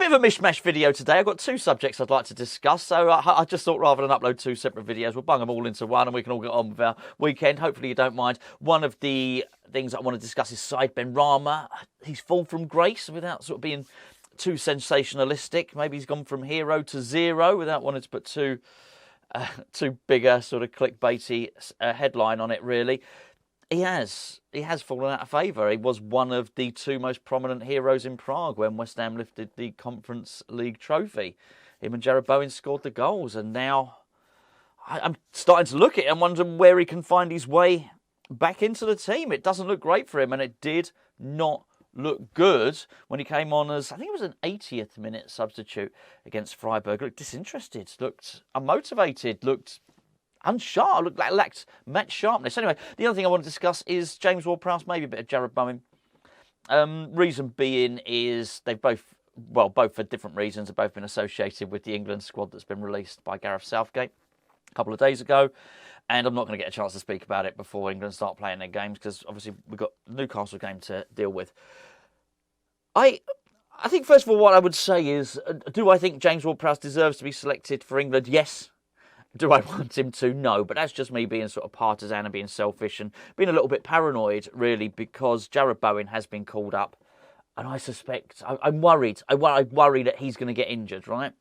Bit of a mishmash video today. I've got two subjects I'd like to discuss, so I just thought rather than upload two separate videos, we'll bung them all into one and we can all get on with our weekend. Hopefully you don't mind. One of the things I want to discuss is Said Benrahma. He's fallen from grace without sort of being too sensationalistic. Maybe he's gone from hero to zero without wanting to put too big a sort of clickbaity headline on it, really. He has fallen out of favour. He was one of the two most prominent heroes in Prague when West Ham lifted the Conference League trophy. Him and Jarrod Bowen scored the goals, and now I'm starting to look at it and wondering where he can find his way back into the team. It doesn't look great for him, and it did not look good when he came on as, I think it was an 80th minute substitute against Freiburg. Looked disinterested, looked unmotivated, looked unsharp, looked like lacked match sharpness. Anyway, the other thing I want to discuss is James Ward Prowse, maybe a bit of Jarrod Bowen. Reason being is they've both for different reasons, have both been associated with the England squad that's been released by Gareth Southgate a couple of days ago. And I'm not going to get a chance to speak about it before England start playing their games, because obviously we've got the Newcastle game to deal with. I think, first of all, what I would say is, do I think James Ward Prowse deserves to be selected for England? Yes. Do I want him to? No. But that's just me being sort of partisan and being selfish and being a little bit paranoid, really, because Jarrod Bowen has been called up. And I suspect, I'm worried. I worry that he's going to get injured, right?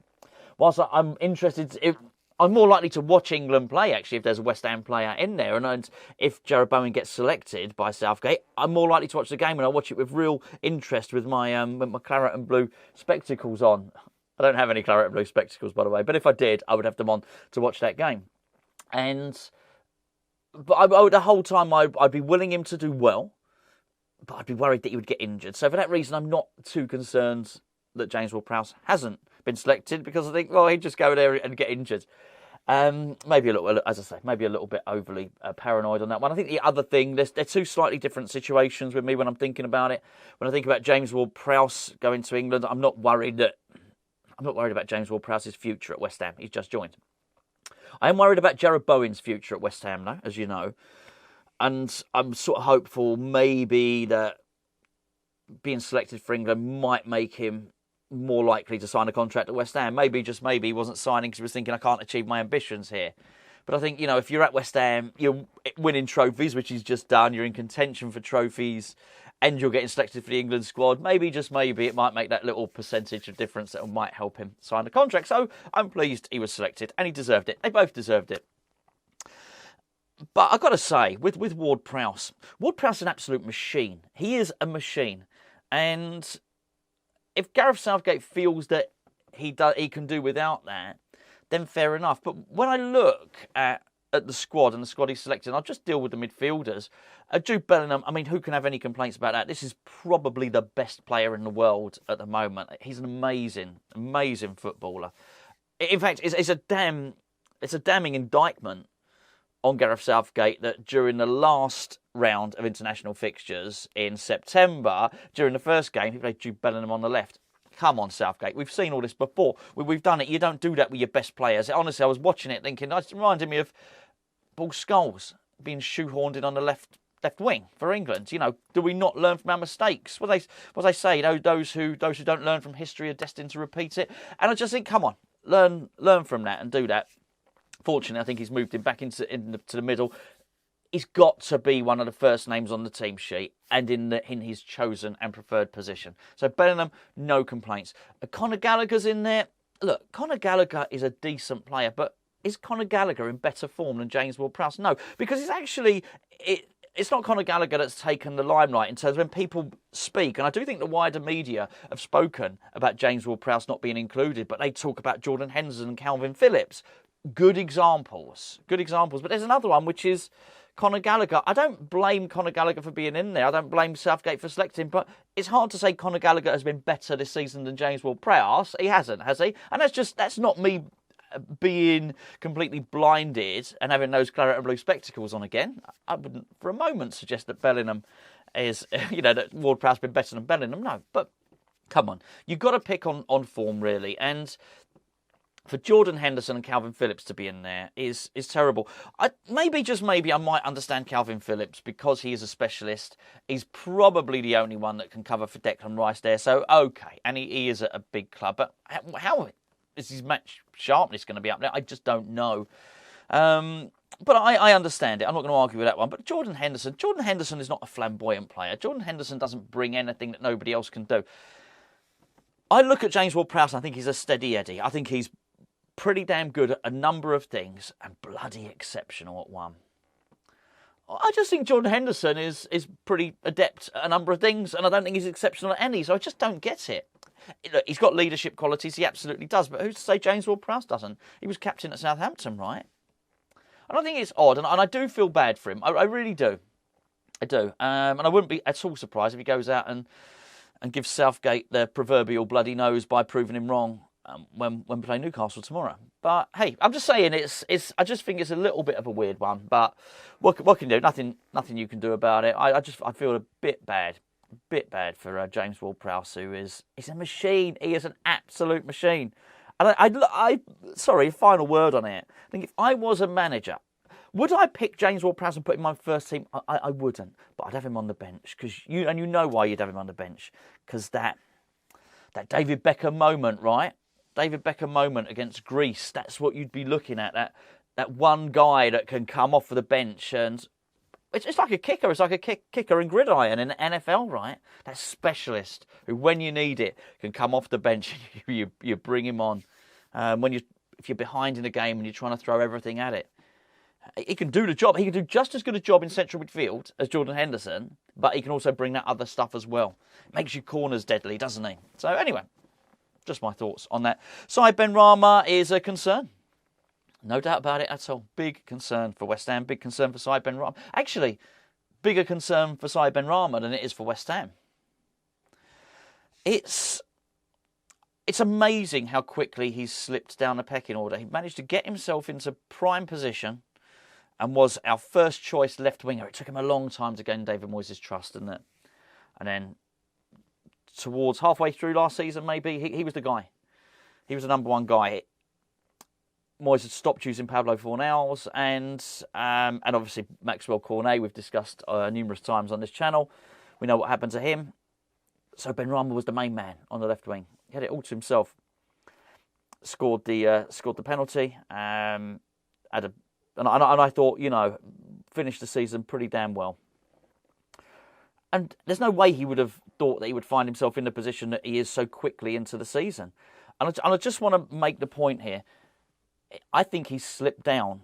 Whilst I'm interested, I'm more likely to watch England play, actually, if there's a West Ham player in there. And if Jarrod Bowen gets selected by Southgate, I'm more likely to watch the game, and I'll watch it with real interest with my claret and blue spectacles on. I don't have any claret and blue spectacles, by the way, but if I did, I would have them on to watch that game. But the whole time, I'd be willing him to do well, but I'd be worried that he would get injured. So for that reason, I'm not too concerned that James Ward Prowse hasn't been selected, because I think, well, he'd just go there and get injured. Maybe a little, as I say, maybe a little bit overly paranoid on that one. I think the other thing, they're two slightly different situations with me when I'm thinking about it. When I think about James Ward Prowse going to England, I'm not worried about James Ward Prowse's future at West Ham. He's just joined. I am worried about Jarrod Bowen's future at West Ham, though, as you know. And I'm sort of hopeful maybe that being selected for England might make him more likely to sign a contract at West Ham. Maybe, just maybe, he wasn't signing because he was thinking, I can't achieve my ambitions here. But I think, if you're at West Ham, you're winning trophies, which he's just done, you're in contention for trophies, and you're getting selected for the England squad, maybe, just maybe, it might make that little percentage of difference that might help him sign a contract. So I'm pleased he was selected, and he deserved it. They both deserved it. But I've got to say, with Ward Prowse is an absolute machine. He is a machine. And if Gareth Southgate feels that he can do without that, then fair enough. But when I look at the squad and the squad he's selected, I'll just deal with the midfielders. Jude Bellingham, I mean, who can have any complaints about that? This is probably the best player in the world at the moment. He's an amazing, amazing footballer. In fact, it's a damning indictment on Gareth Southgate that during the last round of international fixtures in September, during the first game, he played Jude Bellingham on the left. Come on, Southgate. We've seen all this before. We've done it. You don't do that with your best players. Honestly, I was watching it thinking, it reminded me of Paul Scholes being shoehorned in on the left wing for England. Do we not learn from our mistakes? What they say, those who don't learn from history are destined to repeat it. And I just think, come on, learn from that and do that. Fortunately, I think he's moved him back into the middle. He's got to be one of the first names on the team sheet and in his chosen and preferred position. So Bellingham, no complaints. Conor Gallagher's in there. Look, Conor Gallagher is a decent player, but is Conor Gallagher in better form than James Ward Prowse? No, because it's not Conor Gallagher that's taken the limelight in terms of when people speak. And I do think the wider media have spoken about James Ward Prowse not being included, but they talk about Jordan Henderson and Calvin Phillips. Good examples. But there's another one, which is Conor Gallagher. I don't blame Conor Gallagher for being in there. I don't blame Southgate for selecting, but it's hard to say Conor Gallagher has been better this season than James Ward Prowse. He hasn't, has he? And that's not me being completely blinded and having those claret and blue spectacles on again. I wouldn't for a moment suggest that Bellingham is, that Ward Prowse has been better than Bellingham. No, but come on. You've got to pick on form, really. And for Jordan Henderson and Calvin Phillips to be in there is terrible. Just maybe, I might understand Calvin Phillips because he is a specialist. He's probably the only one that can cover for Declan Rice there. So, okay. And he is at a big club. But how is his match sharpness going to be up there? I just don't know. But I understand it. I'm not going to argue with that one. But Jordan Henderson is not a flamboyant player. Jordan Henderson doesn't bring anything that nobody else can do. I look at James Ward Prowse and I think he's a steady Eddie. I think he's pretty damn good at a number of things and bloody exceptional at one. I just think Jordan Henderson is pretty adept at a number of things, and I don't think he's exceptional at any, so I just don't get it. Look, he's got leadership qualities, he absolutely does, but who's to say James Ward Prowse doesn't? He was captain at Southampton, right? And I think it's odd, and I do feel bad for him. I really do. I do. And I wouldn't be at all surprised if he goes out and gives Southgate the proverbial bloody nose by proving him wrong when we play Newcastle tomorrow. But hey, I'm just saying I just think it's a little bit of a weird one. But what can you do? Nothing you can do about it. I feel a bit bad for James Ward Prowse, who is a machine. He is an absolute machine. And sorry, final word on it. I think if I was a manager, would I pick James Ward Prowse and put him in my first team? I wouldn't, but I'd have him on the bench because you know why you'd have him on the bench, because that David Beckham moment, right? David Beckham moment against Greece. That's what you'd be looking at. That one guy that can come off of the bench, and it's like a kicker. It's like a kicker in gridiron in the NFL, right? That specialist who, when you need it, can come off the bench. You bring him on if you're behind in a game and you're trying to throw everything at it. He can do the job. He can do just as good a job in central midfield as Jordan Henderson, but he can also bring that other stuff as well. Makes your corners deadly, doesn't he? So anyway, just my thoughts on that. Saïd Benrahma is a concern. No doubt about it at all. Big concern for West Ham. Big concern for Saïd Benrahma. Actually, bigger concern for Saïd Benrahma than it is for West Ham. It's amazing how quickly he's slipped down the pecking order. He managed to get himself into prime position and was our first choice left winger. It took him a long time to gain David Moyes' trust, didn't it? And then towards halfway through last season, maybe, he was the guy. He was the number one guy. Moyes had stopped using Pablo Fornals and obviously Maxwell Cornet, we've discussed numerous times on this channel. We know what happened to him. So Benrahma was the main man on the left wing. He had it all to himself. Scored the penalty. And I thought, finished the season pretty damn well. And there's no way he would have thought that he would find himself in the position that he is so quickly into the season. And I just want to make the point here. I think he's slipped down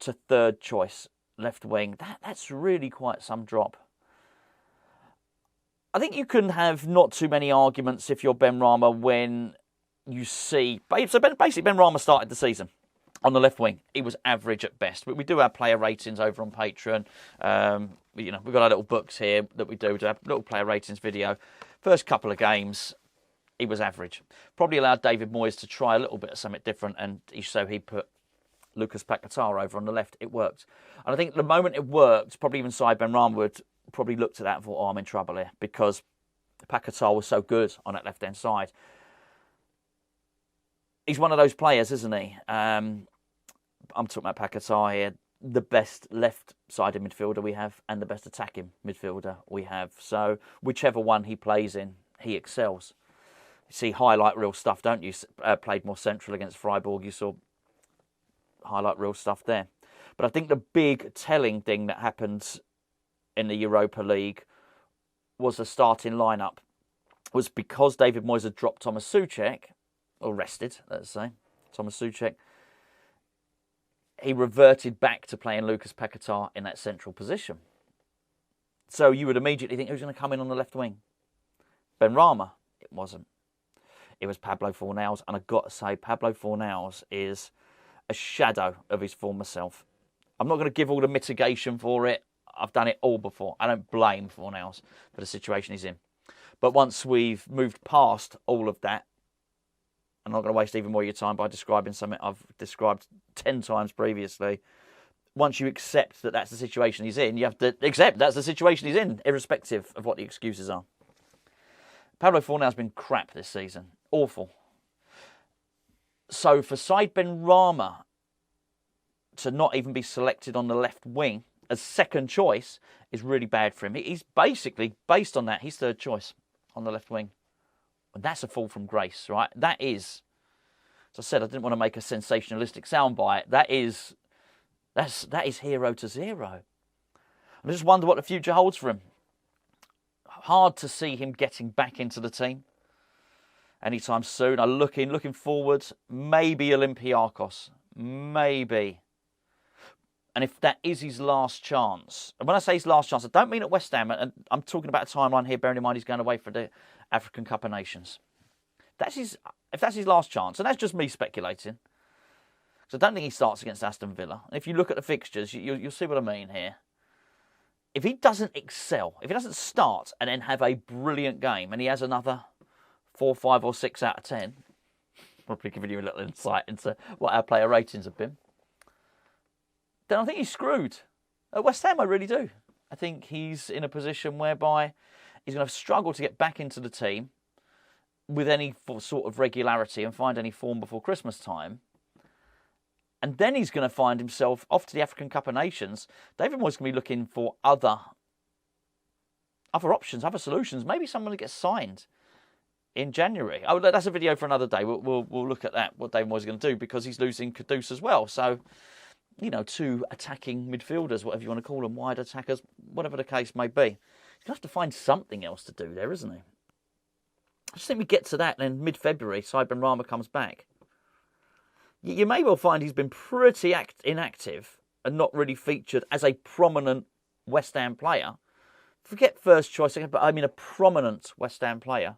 to third choice left wing. That's really quite some drop. I think you can have not too many arguments if you're Benrahma when you see... So basically, Benrahma started the season on the left wing. He was average at best. We do have player ratings over on Patreon. We've got our little books here that we do have little player ratings video. First couple of games, he was average. Probably allowed David Moyes to try a little bit of something different, and so he put Lucas Paquetá over on the left. It worked. And I think the moment it worked, probably even Saïd Benrahma would probably looked at that and thought, I'm in trouble here, because Paquetá was so good on that left-hand side. He's one of those players, isn't he? I'm talking about Paquetá here, the best left-sided midfielder we have and the best attacking midfielder we have. So whichever one he plays in, he excels. You see highlight reel stuff, don't you? Played more central against Freiburg. You saw highlight reel stuff there. But I think the big telling thing that happened in the Europa League was the starting lineup. Was because David Moyes had dropped Thomas Souček, or rested, let's say, Thomas Souček, he reverted back to playing Lucas Paquetá in that central position. So you would immediately think, who's going to come in on the left wing? Benrahma. It wasn't. It was Pablo Fornals, and I've got to say, Pablo Fornals is a shadow of his former self. I'm not going to give all the mitigation for it. I've done it all before. I don't blame Fornals for the situation he's in. But once we've moved past all of that, I'm not going to waste even more of your time by describing something I've described 10 times previously. Once you accept that that's the situation he's in, you have to accept that's the situation he's in, irrespective of what the excuses are. Pablo Fornals has been crap this season. Awful. So for Said Benrahma to not even be selected on the left wing as second choice is really bad for him. He's basically, based on that, he's third choice on the left wing. And that's a fall from grace, right? That is, as I said, I didn't want to make a sensationalistic soundbite. That is hero to zero. I just wonder what the future holds for him. Hard to see him getting back into the team anytime soon. I'm looking forward, maybe Olympiacos, maybe. And if that is his last chance, and when I say his last chance, I don't mean at West Ham, and I'm talking about a timeline here, bearing in mind he's going away for the African Cup of Nations. If that's his last chance, and that's just me speculating, because I don't think he starts against Aston Villa. And if you look at the fixtures, you'll see what I mean here. If he doesn't excel, if he doesn't start and then have a brilliant game, and he has another 4, 5 or 6 out of 10, probably giving you a little insight into what our player ratings have been, then I think he's screwed. At West Ham, I really do. I think he's in a position whereby he's going to struggle to get back into the team with any sort of regularity and find any form before Christmas time. And then he's going to find himself off to the African Cup of Nations. David Moyes is going to be looking for other options, other solutions. Maybe someone that gets signed in January. Oh, that's a video for another day. We'll look at that, what David Moyes is going to do, because he's losing Kudus as well. So, you know, 2 attacking midfielders, whatever you want to call them, wide attackers, whatever the case may be. He's going to have to find something else to do there, isn't he? I just think we get to that, and then mid-February, Said Benrahma comes back. You may well find he's been pretty inactive and not really featured as a prominent West Ham player. Forget first choice, but I mean a prominent West Ham player.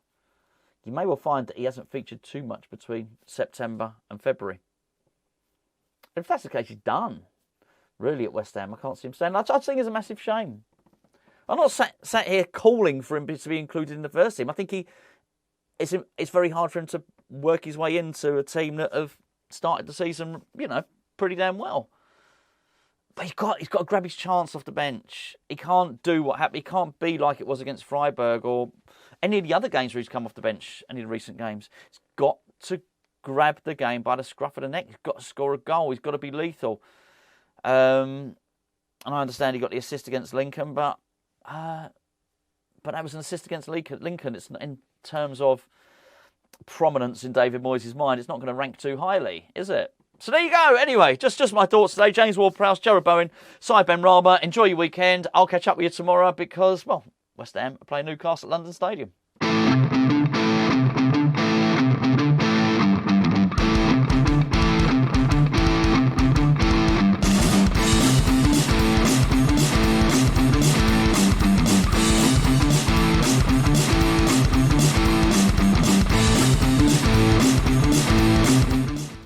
You may well find that he hasn't featured too much between September and February. And if that's the case, he's done, really, at West Ham. I can't see him staying. I think it's a massive shame. I'm not sat here calling for him to be included in the first team. I think it's very hard for him to work his way into a team that have started the season, you know, pretty damn well. But he's got to grab his chance off the bench. He can't do what happened. He can't be like it was against Freiburg or any of the other games where he's come off the bench, any of the recent games. He's got to grab the game by the scruff of the neck. He's got to score a goal. He's got to be lethal. And I understand he got the assist against Lincoln, but that was an assist against Lincoln. It's in terms of prominence in David Moyes' mind, it's not going to rank too highly, is it? So there you go. Anyway, just my thoughts today. James Ward Prowse, Jarrod Bowen, Said Benrahma. Enjoy your weekend. I'll catch up with you tomorrow because, well, West Ham are playing Newcastle at London Stadium.